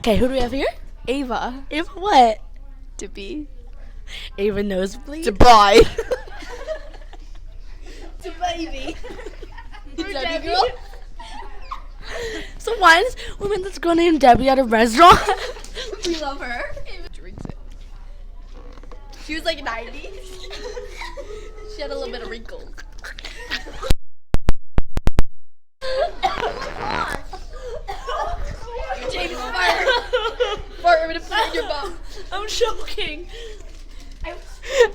Okay, who do we have here? Ava. Ava what? To be. Ava Nosebleed? To buy. To baby. Debbie girl. So why is woman this girl named Debbie at a restaurant? We love her. Ava drinks it. She was like 90. She had a little bit of wrinkles. James, fart. Fart, I'm gonna put it in your bum. I'm choking.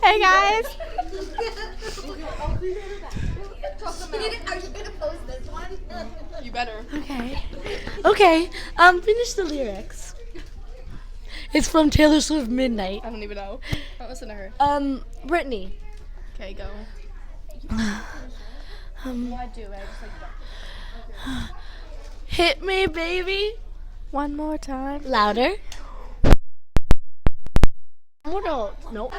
Hey guys. Are you gonna post this one? You better. Okay. Finish the lyrics. It's from Taylor Swift Midnight. I don't even know. Don't listen to her. Brittany. Okay, go. Um, I do. I just like that. Hit me, baby. One more time. Louder. Nope.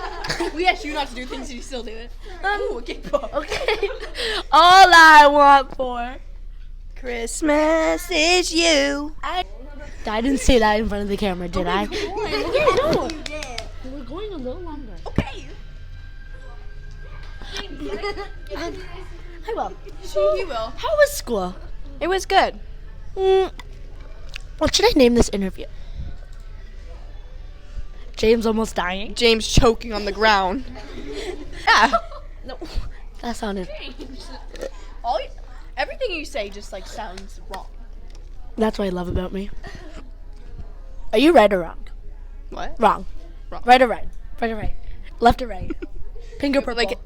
We asked you not to do things and you still do it. Ooh, okay, Okay. All I want for Christmas is you. I didn't say that in front of the camera, did I? You did. We're going a little longer. Okay. I will. You will. How was school? It was good. What should I name this interview? James almost dying? James choking on the ground. Yeah. No. That sounded... Everything you say just like sounds wrong. That's what I love about me. Are you right or wrong? What? Wrong. Wrong. Right or right? Right or right? Left or right? Pink or purple? Like,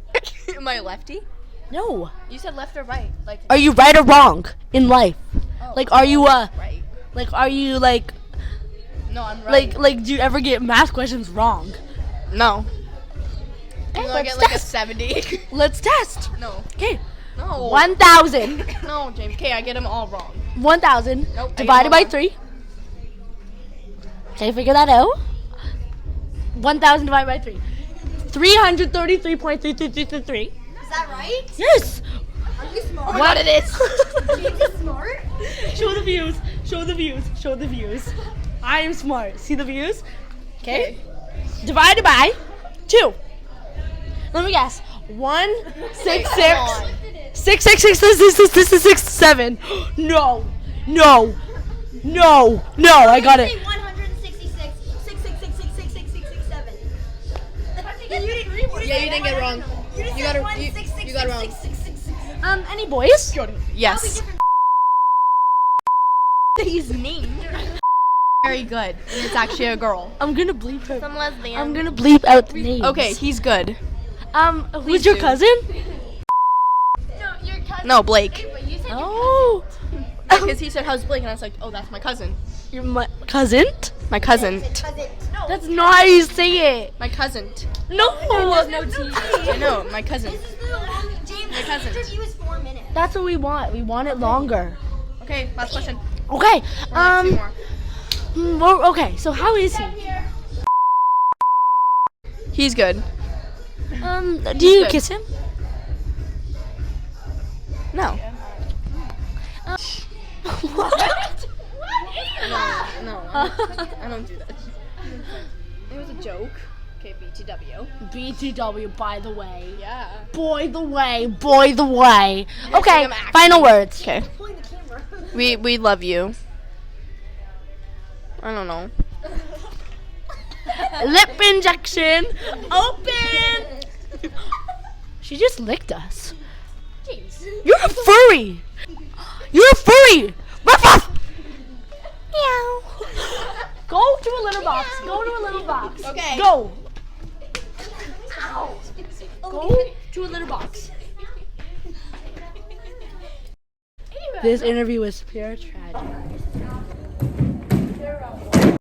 am I a lefty? No. You said left or right. Like, Are you right or wrong in life? oh, Like, are you right? like, are you like, No, I'm right. like, do you ever get math questions wrong? No. Okay, I let's get like a test. 70. Let's test. No. Okay. No. 1,000. No, James. Okay, I get them all wrong. 1,000 Nope, I get divided them by all 3. Okay, figure that out. 1,000 divided by 3. 333.3333. Is that right? Yes. Are you smart? Oh my god, it is. James is smart. Show the views. Show the views. Show the views. I am smart. See the views? Okay. Divided by 2. Let me guess. 1, 6, 6. come on. 6, 6, 6, this is 6, 7. No. No. No. No, I got it. 166, 666666667. Yeah, you didn't get it wrong. You got it. You got it wrong. Any boys? Yes. He's named. Very good. And it's actually a girl. I'm gonna bleep her. Some lesbian. I'm gonna bleep out the names. Okay, he's good. Who's your do. cousin? No, Blake. Oh. Because he said, "How's Blake?" And I was like, "Oh, that's my cousin." You're my cousin? My cousin. That's not how you say it. My cousin. No. I know, my cousin. James, My cousin. the interview is 4 minutes. That's what we want. We want it longer. Okay, last question. Okay. Or like 2 more. Okay. So how is he? He's good. Do you good. kiss him? No. What? No, I don't do that. It was a joke. Okay, BTW. BTW, by the way. Yeah. Boy, the way. Boy, the way. think Okay. I'm acting. Final words. Okay. Pulling the camera. We love you. I don't know. Lip injection. Open. She just licked us. You're a furry. You're a furry. Ruff, ruff. Meow. Go to a litter box. Go to a litter box. Okay. Go. Ow. Go to a litter box. This interview was pure tragedy.